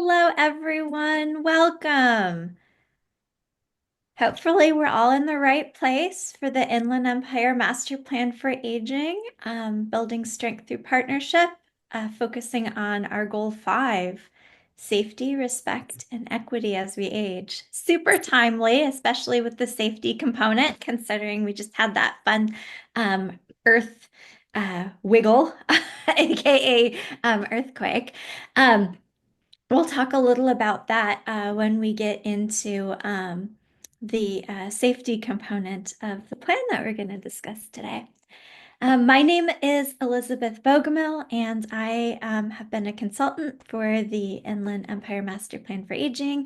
Hello, everyone. Welcome. Hopefully, we're all in the right place for the Inland Empire Master Plan for Aging, building strength through partnership, focusing on our goal 5, safety, respect, and equity as we age. Super timely, especially with the safety component, considering we just had that fun Earth wiggle, aka earthquake. Um, We'll talk a little about that when we get into the safety component of the plan that we're going to discuss today. My name is Elizabeth Bogomil, and I have been a consultant for the Inland Empire Master Plan for Aging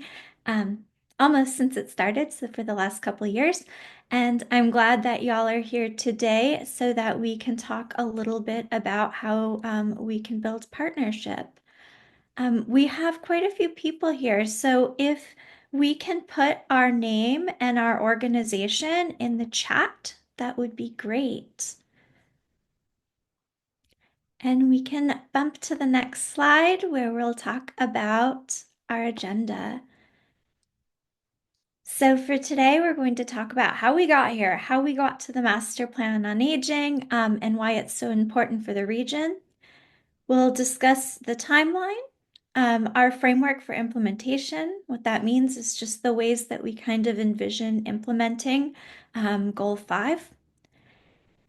almost since it started, so for the last couple of years. And I'm glad that y'all are here today so that we can talk a little bit about how we can build partnership. We have quite a few people here, so if we can put our name and our organization in the chat, that would be great. And we can bump to the next slide where we'll talk about our agenda. So for today, we're going to talk about how we got here, how we got to the Master Plan on Aging, and why it's so important for the region. We'll discuss the timeline, our framework for implementation. What that means is just the ways that we kind of envision implementing Goal 5.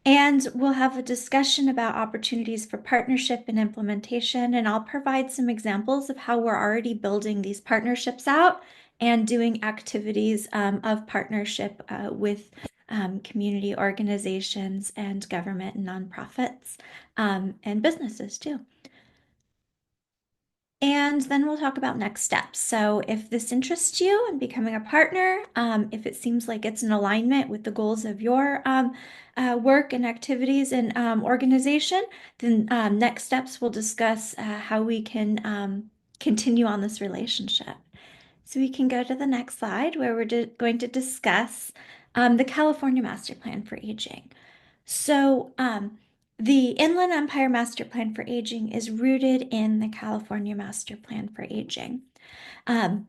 And we'll have a discussion about opportunities for partnership and implementation, and I'll provide some examples of how we're already building these partnerships out and doing activities of partnership with community organizations and government and nonprofits and businesses too. And then we'll talk about next steps. So if this interests you in becoming a partner, if it seems like it's in alignment with the goals of your work and activities and organization, then next steps we'll discuss how we can continue on this relationship. So we can go to the next slide where we're going to discuss the California Master Plan for Aging. So, the Inland Empire Master Plan for Aging is rooted in the California Master Plan for Aging. Um,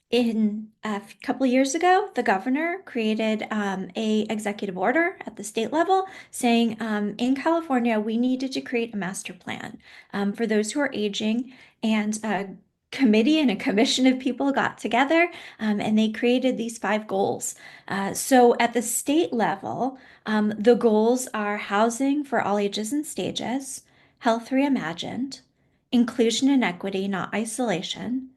in a couple of years ago, the governor created a executive order at the state level saying in California, we needed to create a master plan for those who are aging. And a committee and a commission of people got together and they created these 5 goals. So at the state level, the goals are housing for all ages and stages, health reimagined, inclusion and equity, not isolation,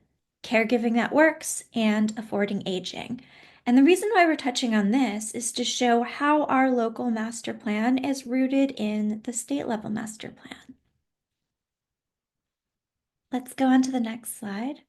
caregiving that works, and affording aging. And the reason why we're touching on this is to show how our local master plan is rooted in the state level master plan. Let's go on to the next slide.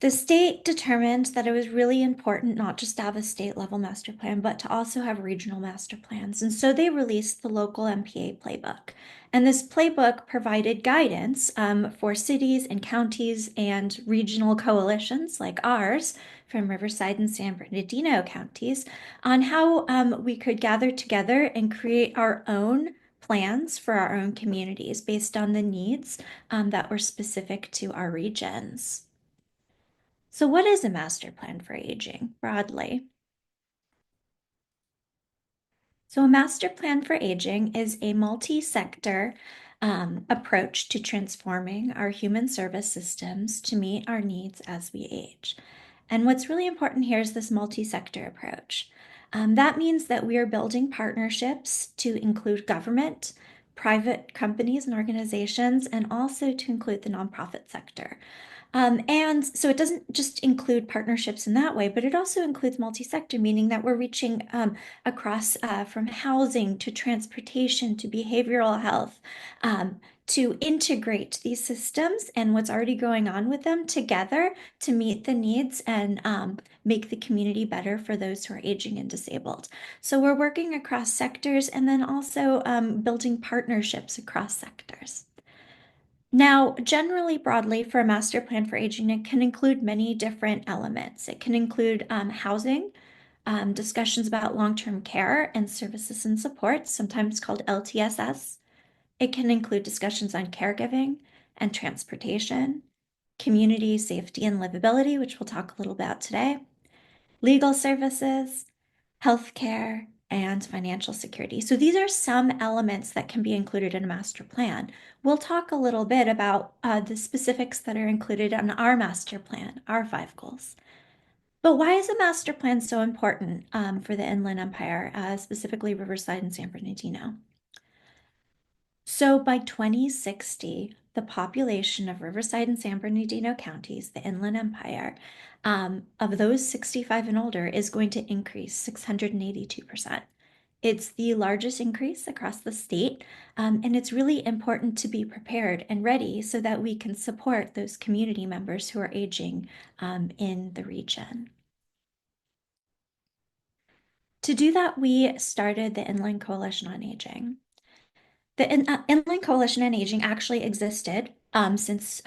The state determined that it was really important not just to have a state level master plan, but to also have regional master plans. And so they released the local MPA playbook. And this playbook provided guidance for cities and counties and regional coalitions like ours from Riverside and San Bernardino counties on how we could gather together and create our own plans for our own communities based on the needs that were specific to our regions. So what is a master plan for aging broadly? So a master plan for aging is a multi-sector approach to transforming our human service systems to meet our needs as we age. And what's really important here is this multi-sector approach. That means that we are building partnerships to include government, private companies and organizations, and also to include the nonprofit sector. And so it doesn't just include partnerships in that way, but it also includes multi-sector, meaning that we're reaching across from housing to transportation to behavioral health to integrate these systems and what's already going on with them together to meet the needs and make the community better for those who are aging and disabled. So we're working across sectors and then also building partnerships across sectors. Now, generally, broadly, for a master plan for aging, it can include many different elements. It can include housing, discussions about long-term care and services and supports, sometimes called LTSS. It can include discussions on caregiving and transportation, community safety and livability, which we'll talk a little about today, legal services, healthcare, and financial security. So these are some elements that can be included in a master plan. We'll talk a little bit about the specifics that are included in our master plan, our 5 goals. But why is a master plan so important for the Inland Empire, specifically Riverside and San Bernardino? So by 2060, the population of Riverside and San Bernardino counties, the Inland Empire, of those 65 and older is going to increase 682%. It's the largest increase across the state, and it's really important to be prepared and ready so that we can support those community members who are aging in the region. To do that, we started the Inland Coalition on Aging. The Inland Coalition on Aging actually existed since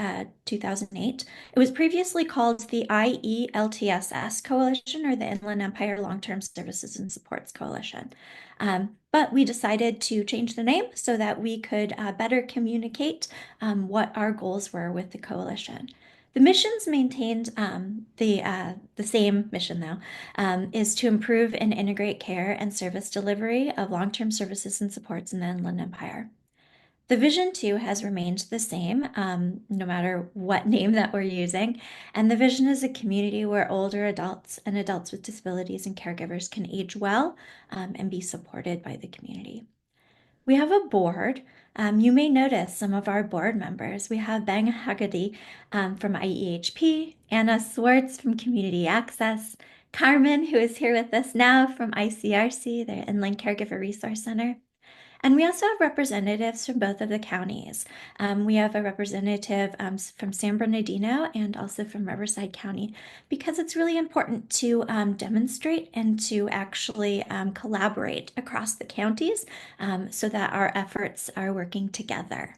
2008. It was previously called the IE-LTSS Coalition, or the Inland Empire Long-Term Services and Supports Coalition. But we decided to change the name so that we could better communicate what our goals were with the coalition. The missions maintained the same mission, though, is to improve and integrate care and service delivery of long-term services and supports in the Inland Empire. The vision, too, has remained the same, no matter what name that we're using. And the vision is a community where older adults and adults with disabilities and caregivers can age well and be supported by the community. We have a board. You may notice some of our board members. We have Bang Haggerty from IEHP, Anna Swartz from Community Access, Carmen, who is here with us now from ICRC, the Inland Caregiver Resource Center. And we also have representatives from both of the counties. We have a representative from San Bernardino and also from Riverside County, because it's really important to demonstrate and to actually collaborate across the counties so that our efforts are working together.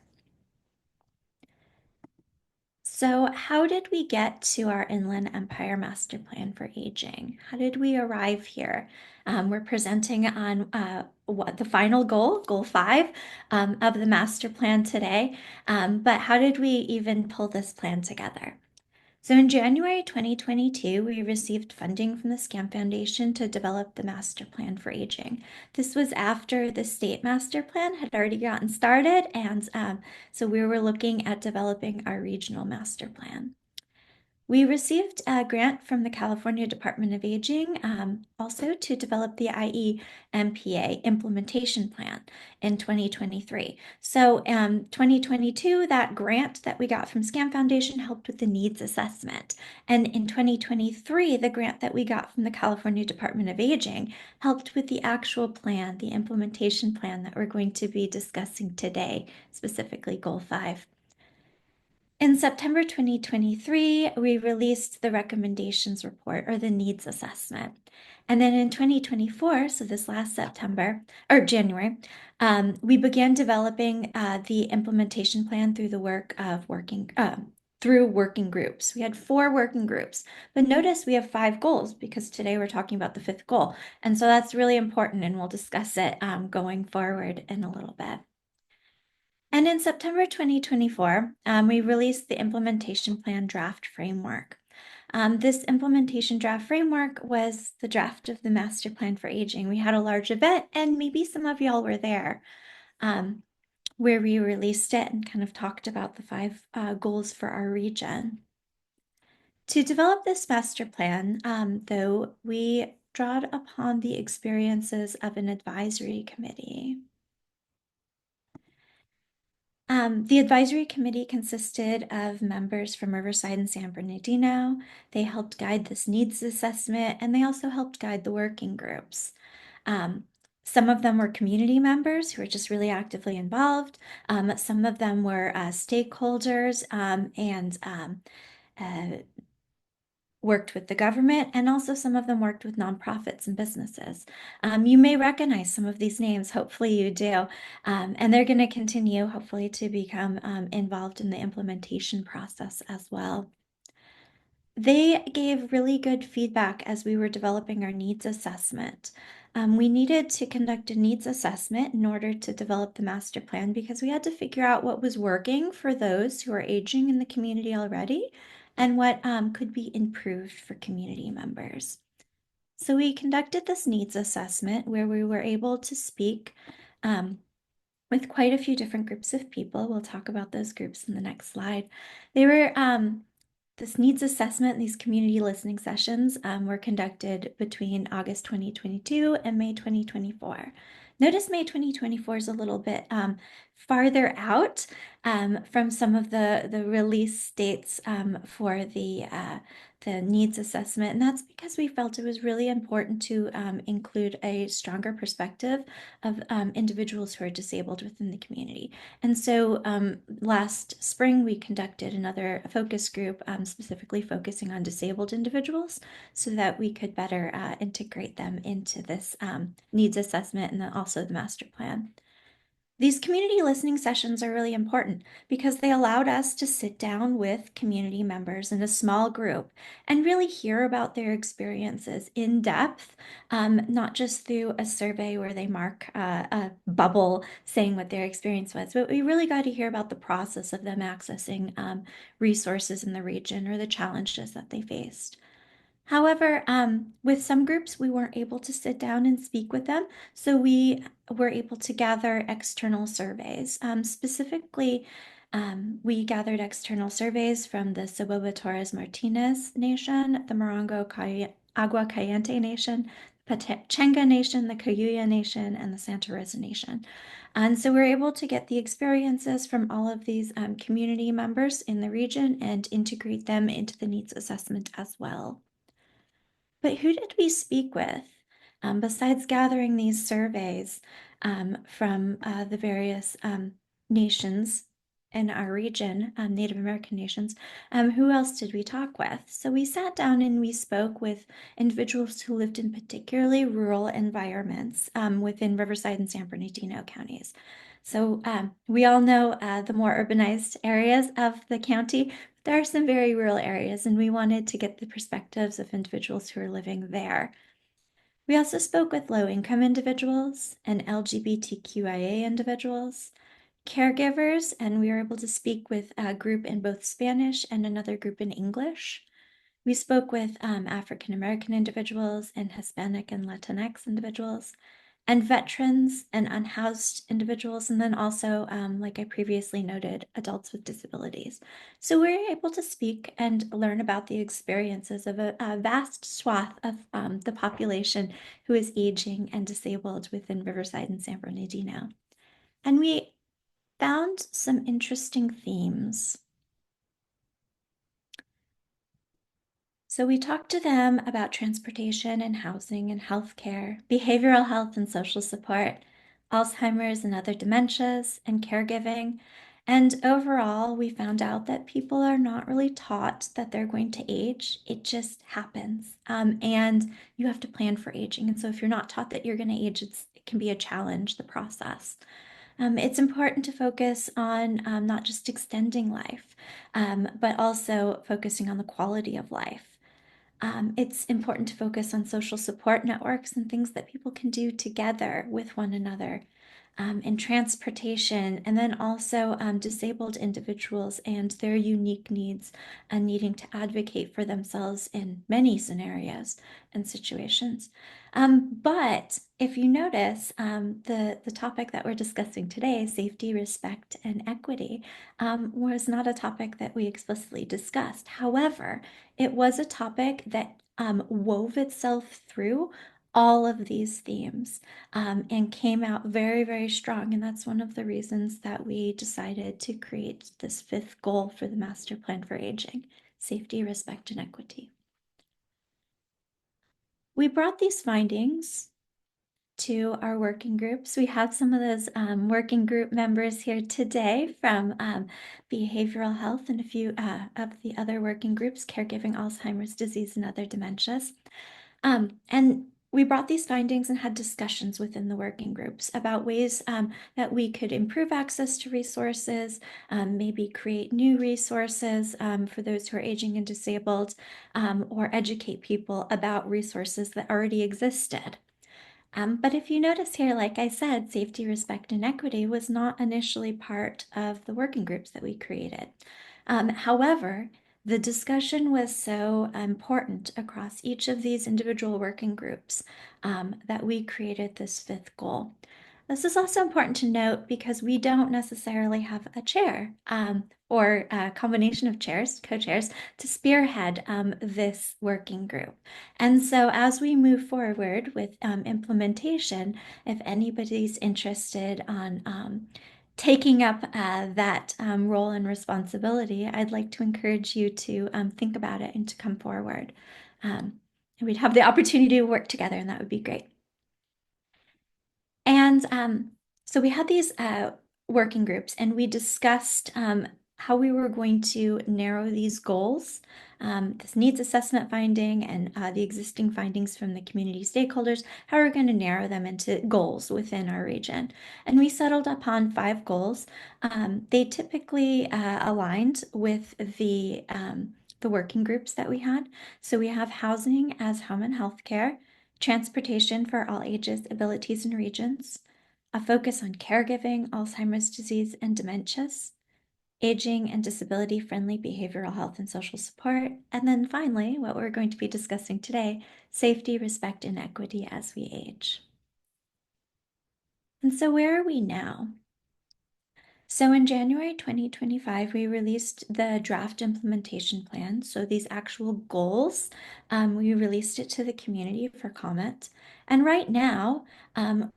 So how did we get to our Inland Empire Master Plan for Aging? How did we arrive here? We're presenting on what the final goal, goal 5 of the master plan today. But how did we even pull this plan together? So in January 2022, we received funding from the SCAM Foundation to develop the master plan for aging. This was after the state master plan had already gotten started, and so we were looking at developing our regional master plan. We received a grant from the California Department of Aging also to develop the IE-MPA implementation plan in 2023. So 2022, that grant that we got from SCAM Foundation helped with the needs assessment. And in 2023, the grant that we got from the California Department of Aging helped with the actual plan, the implementation plan that we're going to be discussing today, specifically Goal 5. In September 2023, we released the recommendations report, or the needs assessment. And then in 2024, so this last September or January, we began developing the implementation plan through the work of through working groups. We had 4 working groups, but notice we have 5 goals because today we're talking about the 5th goal. And so that's really important, and we'll discuss it going forward in a little bit. And in September 2024, we released the implementation plan draft framework. This implementation draft framework was the draft of the master plan for aging. We had a large event, and maybe some of y'all were there, where we released it and kind of talked about the 5 goals for our region. To develop this master plan, though, we drawed upon the experiences of an advisory committee. The advisory committee consisted of members from Riverside and San Bernardino. They helped guide this needs assessment, and they also helped guide the working groups. Some of them were community members who were just really actively involved. Some of them were stakeholders and worked with the government, and also some of them worked with nonprofits and businesses. You may recognize some of these names, hopefully you do, and they're going to continue, hopefully, to become involved in the implementation process as well. They gave really good feedback as we were developing our needs assessment. We needed to conduct a needs assessment in order to develop the master plan because we had to figure out what was working for those who are aging in the community already and what could be improved for community members. So we conducted this needs assessment where we were able to speak with quite a few different groups of people. We'll talk about those groups in the next slide. They were this needs assessment, these community listening sessions were conducted between August 2022 and May 2024. Notice May 2024 is a little bit farther out from some of the release dates for the needs assessment, and that's because we felt it was really important to include a stronger perspective of individuals who are disabled within the community. And so last spring, we conducted another focus group specifically focusing on disabled individuals so that we could better integrate them into this needs assessment and then also the master plan. These community listening sessions are really important because they allowed us to sit down with community members in a small group and really hear about their experiences in depth, not just through a survey where they mark a bubble saying what their experience was, but we really got to hear about the process of them accessing resources in the region or the challenges that they faced. However, with some groups, we weren't able to sit down and speak with them, so we were able to gather external surveys. Specifically, we gathered external surveys from the Soboba Torres Martinez Nation, the Agua Caliente Nation, Pachenga Nation, the Cayuya Nation, and the Santa Rosa Nation. And so we're able to get the experiences from all of these community members in the region and integrate them into the needs assessment as well. But who did we speak with? Besides gathering these surveys from the various nations in our region, Native American nations, who else did we talk with? So we sat down and we spoke with individuals who lived in particularly rural environments within Riverside and San Bernardino counties. So we all know the more urbanized areas of the county. There are some very rural areas, and we wanted to get the perspectives of individuals who are living there. We also spoke with low-income individuals and LGBTQIA individuals, caregivers, and we were able to speak with a group in both Spanish and another group in English. We spoke with African American individuals and Hispanic and Latinx individuals, and veterans and unhoused individuals, and then also, like I previously noted, adults with disabilities. So we're able to speak and learn about the experiences of a vast swath of the population who is aging and disabled within Riverside and San Bernardino. And we found some interesting themes. So we talked to them about transportation and housing and healthcare, behavioral health and social support, Alzheimer's and other dementias, and caregiving. And overall, we found out that people are not really taught that they're going to age. It just happens. And you have to plan for aging. And so if you're not taught that you're going to age, it can be a challenge, the process. It's important to focus on not just extending life, but also focusing on the quality of life. It's important to focus on social support networks and things that people can do together with one another, and transportation, and then also disabled individuals and their unique needs and needing to advocate for themselves in many scenarios and situations. But if you notice, the topic that we're discussing today, safety, respect, and equity, was not a topic that we explicitly discussed. However, it was a topic that wove itself through all of these themes and came out very, very strong. And that's one of the reasons that we decided to create this fifth goal for the Master Plan for Aging: safety, respect, and equity. We brought these findings to our working groups. We have some of those working group members here today from behavioral health and a few of the other working groups, caregiving, Alzheimer's disease, and other dementias. And we brought these findings and had discussions within the working groups about ways that we could improve access to resources, maybe create new resources for those who are aging and disabled, or educate people about resources that already existed. But if you notice here, like I said, safety, respect, and equity was not initially part of the working groups that we created. However, the discussion was so important across each of these individual working groups that we created this fifth goal. This is also important to note because we don't necessarily have a chair or a combination of chairs, co-chairs, to spearhead this working group. And so as we move forward with implementation, if anybody's interested on taking up that role and responsibility, I'd like to encourage you to think about it and to come forward. And we'd have the opportunity to work together, and that would be great. And so we had these working groups, and we discussed how we were going to narrow these goals, this needs assessment finding and the existing findings from the community stakeholders, how we're going to narrow them into goals within our region. And we settled upon 5 goals. They typically aligned with the working groups that we had. So we have housing as home and healthcare, transportation for all ages, abilities, and regions, a focus on caregiving, Alzheimer's disease, and dementias, aging and disability friendly behavioral health and social support, and then finally, what we're going to be discussing today, safety, respect, and equity as we age. And so, where are we now? So in January 2025, we released the draft implementation plan. So these actual goals, we released it to the community for comment. And right now,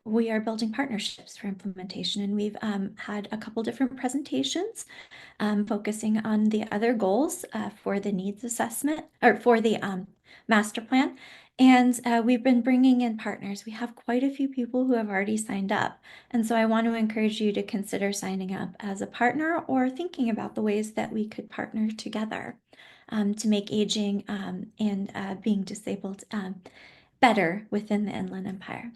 we are building partnerships for implementation. And we've had a couple different presentations focusing on the other goals for the needs assessment or for the master plan. And we've been bringing in partners. We have quite a few people who have already signed up. And so I want to encourage you to consider signing up as a partner or thinking about the ways that we could partner together to make aging and being disabled better within the Inland Empire.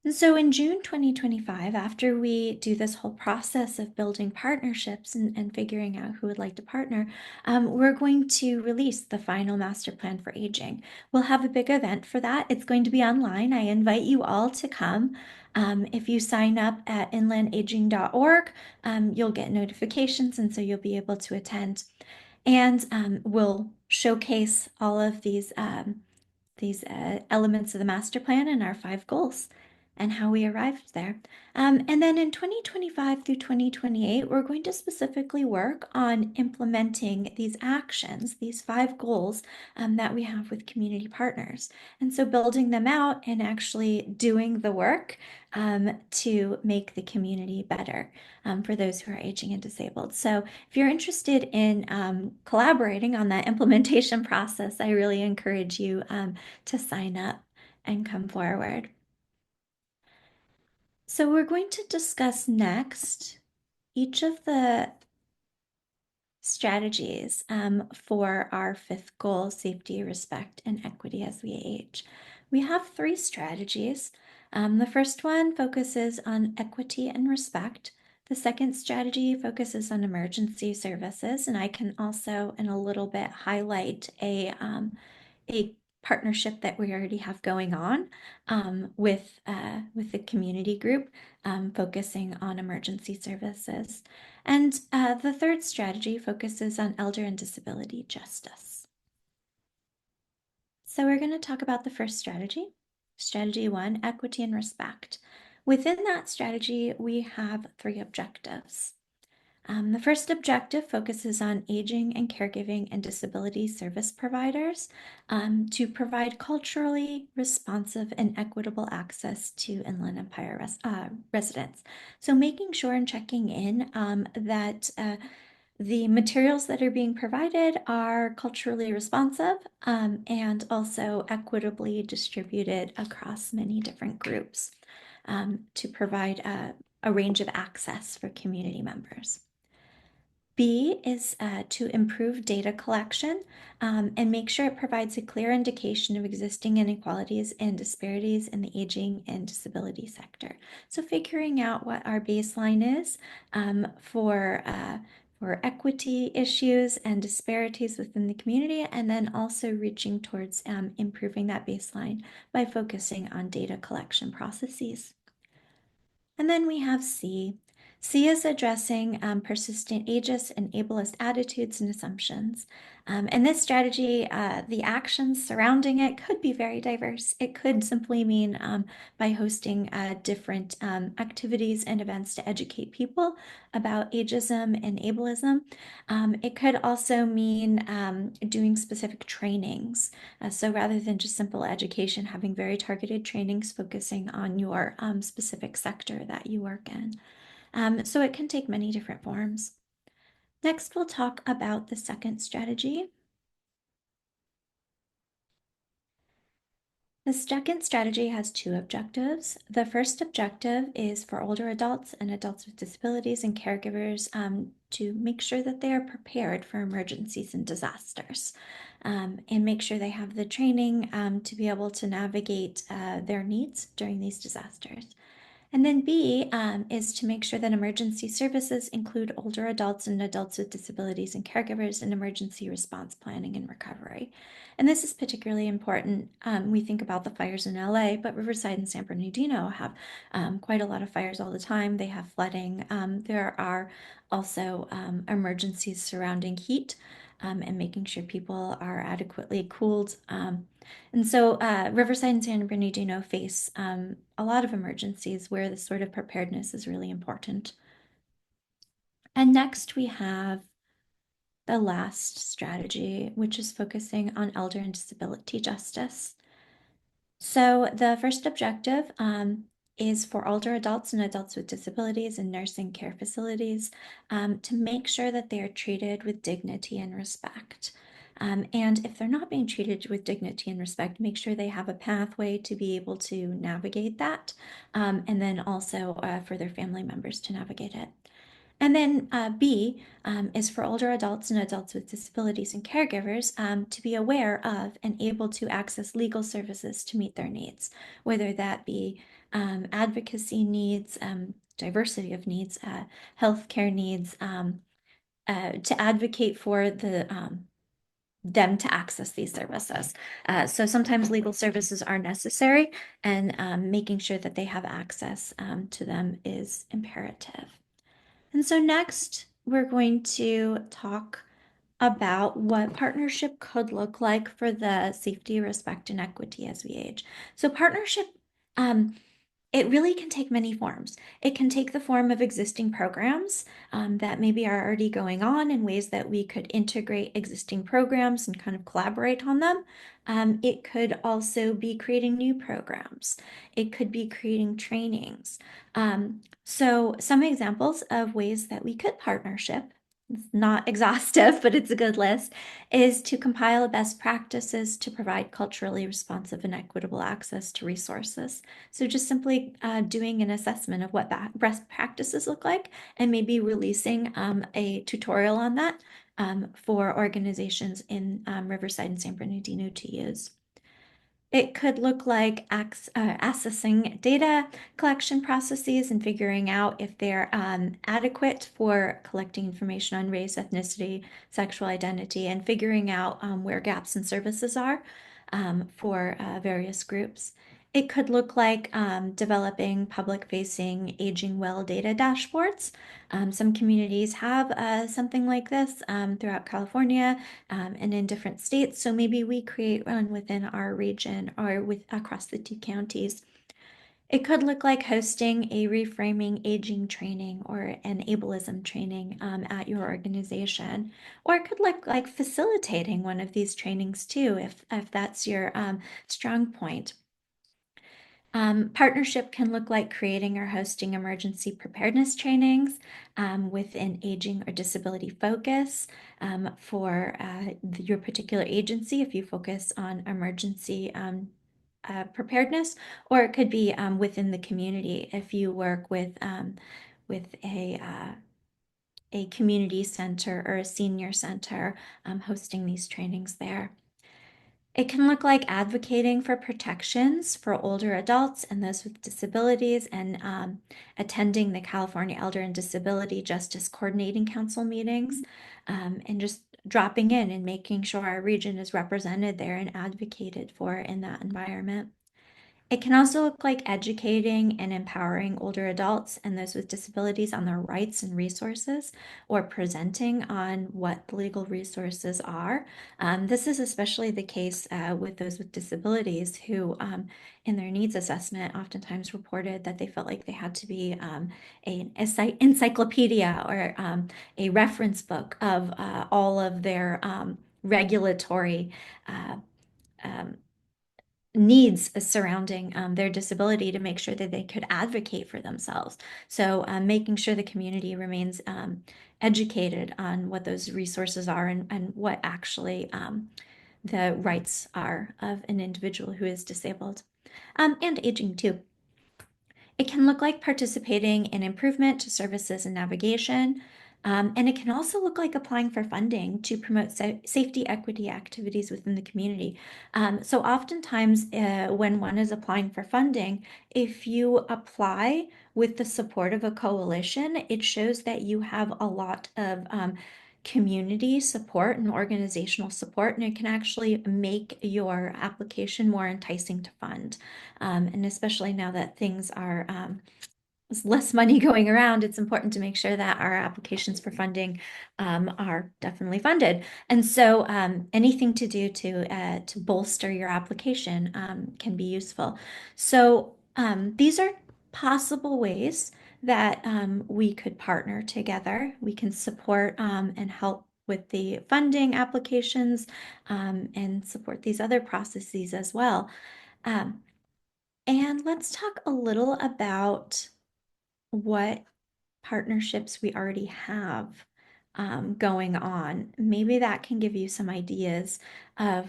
And so in June 2025, after we do this whole process of building partnerships and figuring out who would like to partner, we're going to release the final master plan for aging. We'll have a big event for that. It's going to be online. I invite you all to come. If you sign up at inlandaging.org, you'll get notifications, and so you'll be able to attend. And we'll showcase all of these elements of the master plan and our 5 goals and how we arrived there. And then in 2025 through 2028, we're going to specifically work on implementing these actions, these 5 goals that we have with community partners. And so building them out and actually doing the work to make the community better for those who are aging and disabled. So if you're interested in collaborating on that implementation process, I really encourage you to sign up and come forward. So we're going to discuss next each of the strategies for our 5th goal, safety, respect, and equity as we age. We have 3 strategies. The first one focuses on equity and respect. The second strategy focuses on emergency services, and I can also in a little bit highlight a partnership that we already have going on with the community group focusing on emergency services. And the third strategy focuses on elder and disability justice. So we're going to talk about the first strategy. Strategy 1, equity and respect. Within that strategy, we have 3 objectives. The first objective focuses on aging and caregiving and disability service providers to provide culturally responsive and equitable access to Inland Empire residents. So making sure and checking in that the materials that are being provided are culturally responsive and also equitably distributed across many different groups to provide a range of access for community members. B is to improve data collection and make sure it provides a clear indication of existing inequalities and disparities in the aging and disability sector. So figuring out what our baseline is for for equity issues and disparities within the community, and then also reaching towards improving that baseline by focusing on data collection processes. And then we have C. C is addressing persistent ageist and ableist attitudes and assumptions. And this strategy, the actions surrounding it could be very diverse. It could simply mean by hosting different activities and events to educate people about ageism and ableism. It could also mean doing specific trainings. So rather than just simple education, having very targeted trainings focusing on your specific sector that you work in. So it can take many different forms. Next, we'll talk about the second strategy. The second strategy has two objectives. The first objective is for older adults and adults with disabilities and caregivers to make sure that they are prepared for emergencies and disasters and make sure they have the training to be able to navigate their needs during these disasters. And then B is to make sure that emergency services include older adults and adults with disabilities and caregivers in emergency response planning and recovery. And this is particularly important. We think about the fires in LA, but Riverside and San Bernardino have quite a lot of fires all the time. They have flooding. There are also emergencies surrounding heat and making sure people are adequately cooled. And so Riverside and San Bernardino face a lot of emergencies where this sort of preparedness is really important. And next we have the last strategy, which is focusing on elder and disability justice. So the first objective is for older adults and adults with disabilities in nursing care facilities to make sure that they are treated with dignity and respect. And if they're not being treated with dignity and respect, make sure they have a pathway to be able to navigate that, and then also for their family members to navigate it. And then B is for older adults and adults with disabilities and caregivers to be aware of and able to access legal services to meet their needs, whether that be advocacy needs, diversity of needs, healthcare needs, to advocate for them to access these services. So sometimes legal services are necessary, and making sure that they have access to them is imperative. And so next, we're going to talk about what partnership could look like for the safety, respect, and equity as we age. So partnership, it really can take many forms. It can take the form of existing programs that maybe are already going on in ways that we could integrate existing programs and kind of collaborate on them. It could also be creating new programs. It could be creating trainings. So some examples of ways that we could partnership, it's not exhaustive, but it's a good list, is to compile best practices to provide culturally responsive and equitable access to resources. So just simply doing an assessment of what best practices look like and maybe releasing a tutorial on that for organizations in Riverside and San Bernardino to use. It could look like accessing data collection processes and figuring out if they're adequate for collecting information on race, ethnicity, sexual identity, and figuring out where gaps in services are for various groups. It could look like developing public-facing aging well data dashboards. Some communities have something like this throughout California and in different states. So maybe we create one within our region or across the two counties. It could look like hosting a reframing aging training or an ableism training at your organization. Or it could look like facilitating one of these trainings too, if that's your strong point. Partnership can look like creating or hosting emergency preparedness trainings with an aging or disability focus for your particular agency if you focus on emergency preparedness, or it could be within the community if you work with a community center or a senior center hosting these trainings there. It can look like advocating for protections for older adults and those with disabilities and attending the California Elder and Disability Justice Coordinating Council meetings and just dropping in and making sure our region is represented there and advocated for in that environment. It can also look like educating and empowering older adults and those with disabilities on their rights and resources, or presenting on what the legal resources are. This is especially the case with those with disabilities who, in their needs assessment, oftentimes reported that they felt like they had to be an encyclopedia or a reference book of all of their regulatory. Uh, um, Needs surrounding their disability to make sure that they could advocate for themselves. So making sure the community remains educated on what those resources are and what actually the rights are of an individual who is disabled and aging too. It can look like participating in improvement to services and navigation. And it can also look like applying for funding to promote safety equity activities within the community. So oftentimes when one is applying for funding, if you apply with the support of a coalition, it shows that you have a lot of community support and organizational support, and it can actually make your application more enticing to fund. And especially now that things are there's less money going around, it's important to make sure that our applications for funding are definitely funded. And so anything to do to bolster your application can be useful. So these are possible ways that we could partner together. We can support and help with the funding applications and support these other processes as well. Um, and let's talk a little about what partnerships we already have going on. Maybe that can give you some ideas of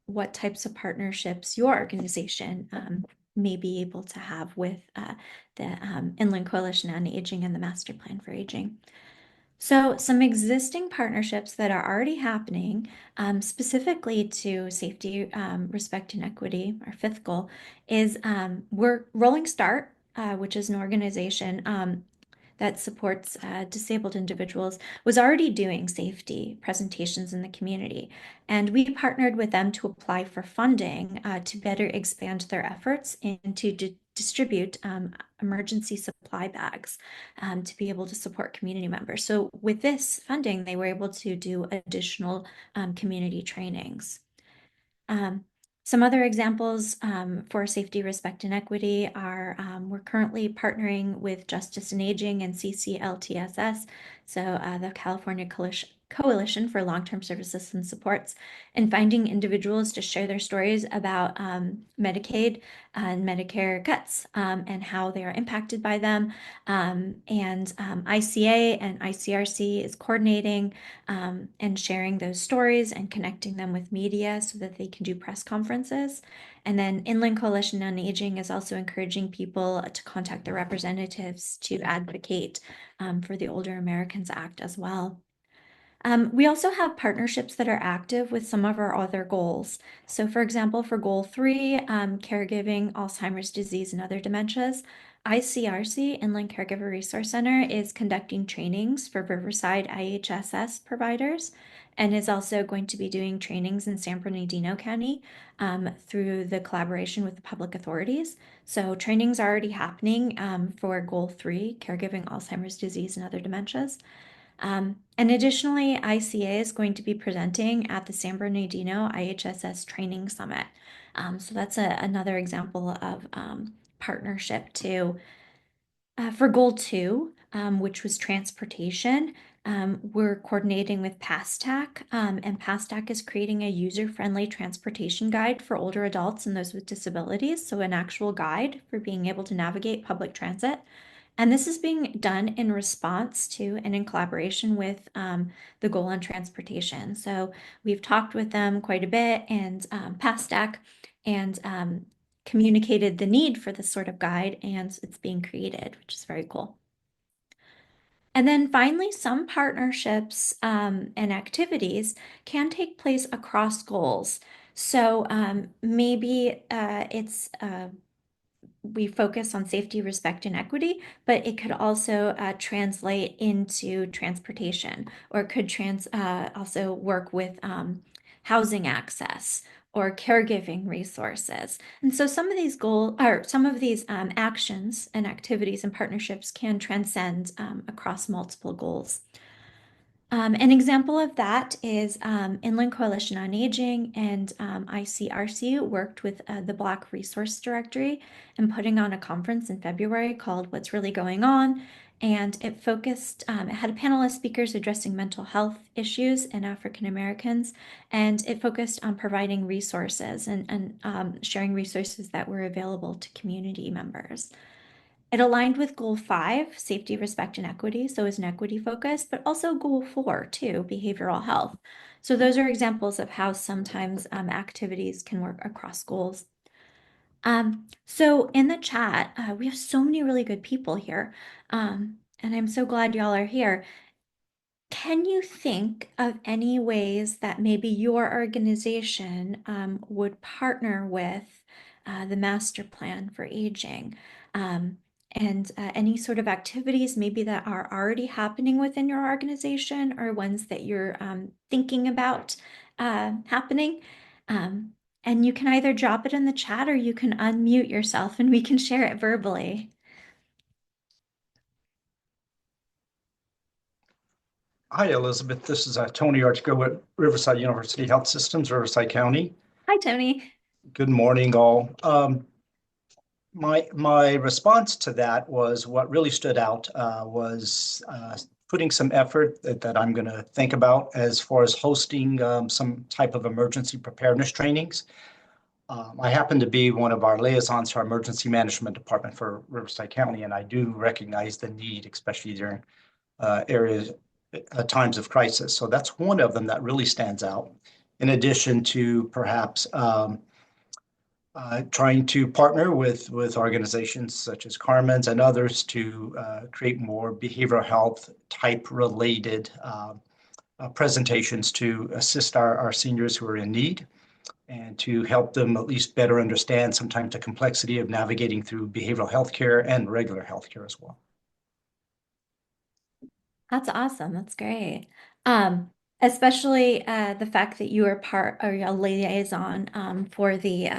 what types of partnerships your organization may be able to have with the Inland Coalition on Aging and the Master Plan for Aging. So, some existing partnerships that are already happening, specifically to safety, respect, and equity, our fifth goal, is we're Rolling Start, which is an organization that supports disabled individuals, was already doing safety presentations in the community. And we partnered with them to apply for funding to better expand their efforts and to distribute emergency supply bags to be able to support community members. So with this funding, they were able to do additional community trainings. Um, some other examples for safety, respect, and equity are we're currently partnering with Justice and Aging and CCLTSS, so the California Coalition for Long-Term Services and Supports, and finding individuals to share their stories about Medicaid and Medicare cuts and how they are impacted by them. And ICA and ICRC is coordinating and sharing those stories and connecting them with media so that they can do press conferences. And then Inland Coalition on Aging is also encouraging people to contact their representatives to advocate for the Older Americans Act as well. We also have partnerships that are active with some of our other goals. So for example, for goal 3, caregiving, Alzheimer's disease, and other dementias, ICRC, Inland Caregiver Resource Center, is conducting trainings for Riverside IHSS providers and is also going to be doing trainings in San Bernardino County through the collaboration with the public authorities. So trainings are already happening for goal 3, caregiving, Alzheimer's disease, and other dementias. And additionally, ICA is going to be presenting at the San Bernardino IHSS Training Summit. So that's another example of partnership too. For goal 2, which was transportation, we're coordinating with PASTAC, and PASTAC is creating a user-friendly transportation guide for older adults and those with disabilities, so an actual guide for being able to navigate public transit. And this is being done in response to and in collaboration with the Goal on Transportation. So we've talked with them quite a bit and PASTAC and communicated the need for this sort of guide, and it's being created, which is very cool. And then finally, some partnerships and activities can take place across goals. So maybe it's we focus on safety, respect, and equity, but it could also translate into transportation, or it could also work with housing access or caregiving resources. And so some of these actions and activities and partnerships can transcend across multiple goals. An example of that is Inland Coalition on Aging and ICRC worked with the Black Resource Directory and putting on a conference in February called What's Really Going On. And it had a panel of speakers addressing mental health issues in African Americans, and it focused on providing resources and sharing resources that were available to community members. It aligned with goal 5, safety, respect, and equity. So it's an equity focus, but also goal 4, too, behavioral health. So those are examples of how sometimes activities can work across goals. So in the chat, we have so many really good people here. And I'm so glad y'all are here. Can you think of any ways that maybe your organization would partner with the master plan for aging? And any sort of activities maybe that are already happening within your organization or ones that you're thinking about happening? Um, and you can either drop it in the chat or you can unmute yourself and we can share it verbally. Hi, Elizabeth. This is Tony Archgo at Riverside University Health Systems, Riverside County. Hi, Tony. Good morning, all. My response to that was what really stood out was putting some effort that I'm going to think about as far as hosting some type of emergency preparedness trainings. I happen to be one of our liaisons to our emergency management department for Riverside County, and I do recognize the need, especially during areas times of crisis. So that's one of them that really stands out. In addition to perhaps trying to partner with organizations such as Carmen's and others to create more behavioral health type related presentations to assist our seniors who are in need and to help them at least better understand sometimes the complexity of navigating through behavioral health care and regular health care as well. That's awesome. That's great. Um, Especially the fact that you are part or a liaison for the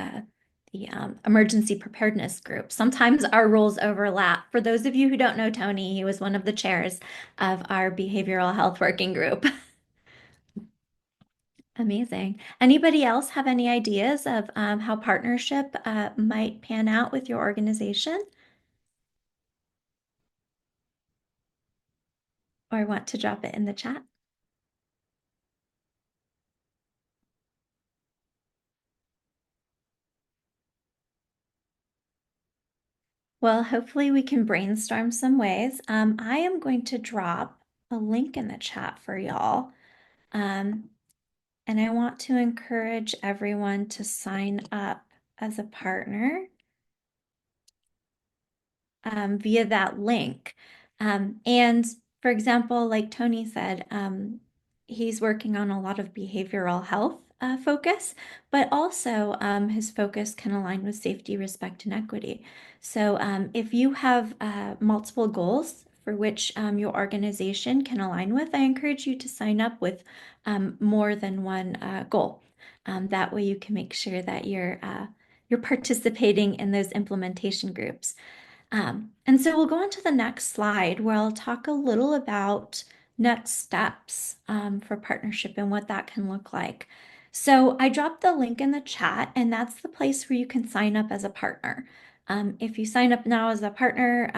emergency preparedness group. Sometimes our roles overlap. For those of you who don't know Tony, he was one of the chairs of our behavioral health working group. Amazing. Anybody else have any ideas of how partnership might pan out with your organization or want to drop it in the chat? Well, hopefully we can brainstorm some ways. I am going to drop a link in the chat for y'all. And I want to encourage everyone to sign up as a partner via that link. And for example, like Tony said, he's working on a lot of behavioral health focus, but also his focus can align with safety, respect, and equity. So if you have multiple goals for which your organization can align with, I encourage you to sign up with more than one goal. That way you can make sure that you're participating in those implementation groups. And so we'll go on to the next slide where I'll talk a little about next steps for partnership and what that can look like. So I dropped the link in the chat, and that's the place where you can sign up as a partner. If you sign up now as a partner,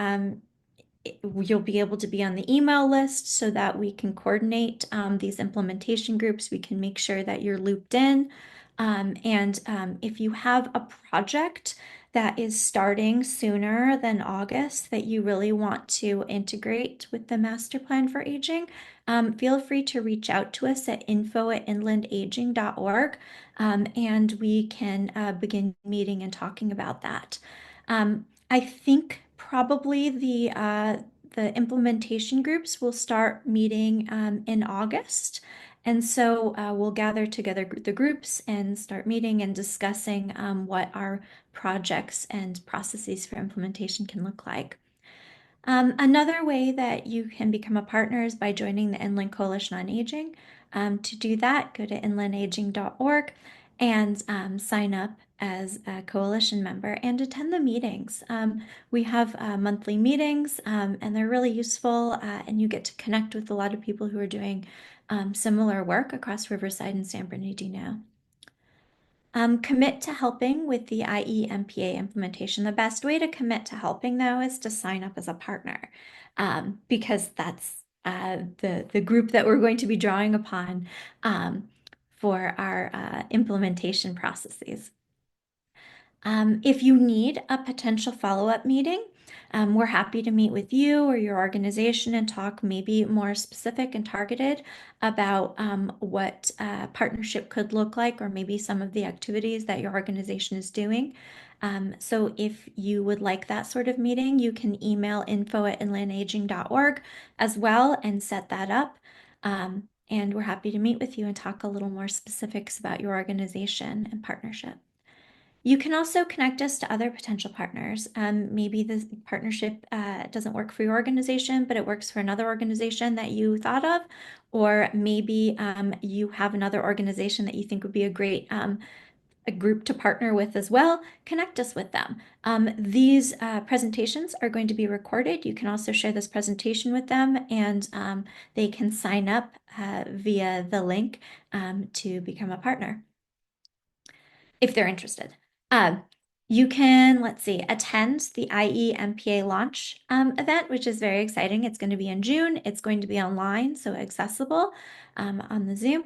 you'll be able to be on the email list so that we can coordinate these implementation groups. We can make sure that you're looped in. And if you have a project that is starting sooner than August that you really want to integrate with the master plan for aging, feel free to reach out to us at info@inlandaging.org, and we can begin meeting and talking about that. I think probably the implementation groups will start meeting in August, And so we'll gather together the groups and start meeting and discussing what our projects and processes for implementation can look like. Another way that you can become a partner is by joining the Inland Coalition on Aging. To do that, go to inlandaging.org and sign up as a coalition member and attend the meetings. We have monthly meetings and they're really useful, and you get to connect with a lot of people who are doing similar work across Riverside and San Bernardino. Commit to helping with the IE-MPA implementation. The best way to commit to helping, though, is to sign up as a partner, because that's the group that we're going to be drawing upon for our implementation processes. If you need a potential follow-up meeting, we're happy to meet with you or your organization and talk maybe more specific and targeted about what partnership could look like, or maybe some of the activities that your organization is doing. So if you would like that sort of meeting, you can email info@inlandaging.org as well and set that up. And we're happy to meet with you and talk a little more specifics about your organization and partnership. You can also connect us to other potential partners. Maybe the partnership doesn't work for your organization, but it works for another organization that you thought of. Or maybe you have another organization that you think would be a great a group to partner with as well. Connect us with them. These presentations are going to be recorded. You can also share this presentation with them, and they can sign up via the link to become a partner if they're interested. Um, you can, let's see, attend the IE-MPA launch event, which is very exciting. It's going to be in June. It's going to be online, so accessible on the Zoom.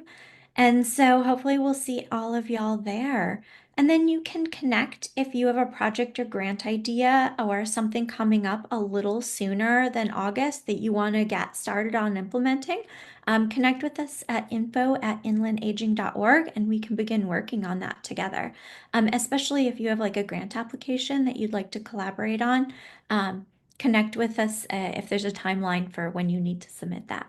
And so hopefully we'll see all of y'all there. And then you can connect if you have a project or grant idea or something coming up a little sooner than August that you want to get started on implementing. Connect with us at info@inlandaging.org and we can begin working on that together. Especially if you have like a grant application that you'd like to collaborate on. Connect with us if there's a timeline for when you need to submit that.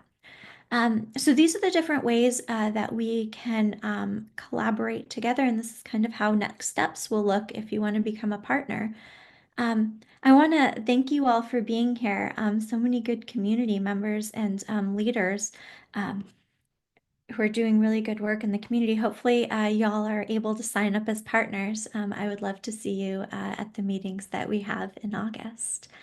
So these are the different ways that we can collaborate together, and this is kind of how next steps will look if you want to become a partner. I want to thank you all for being here. So many good community members and leaders um, who are doing really good work in the community. Hopefully, y'all are able to sign up as partners. I would love to see you at the meetings that we have in August.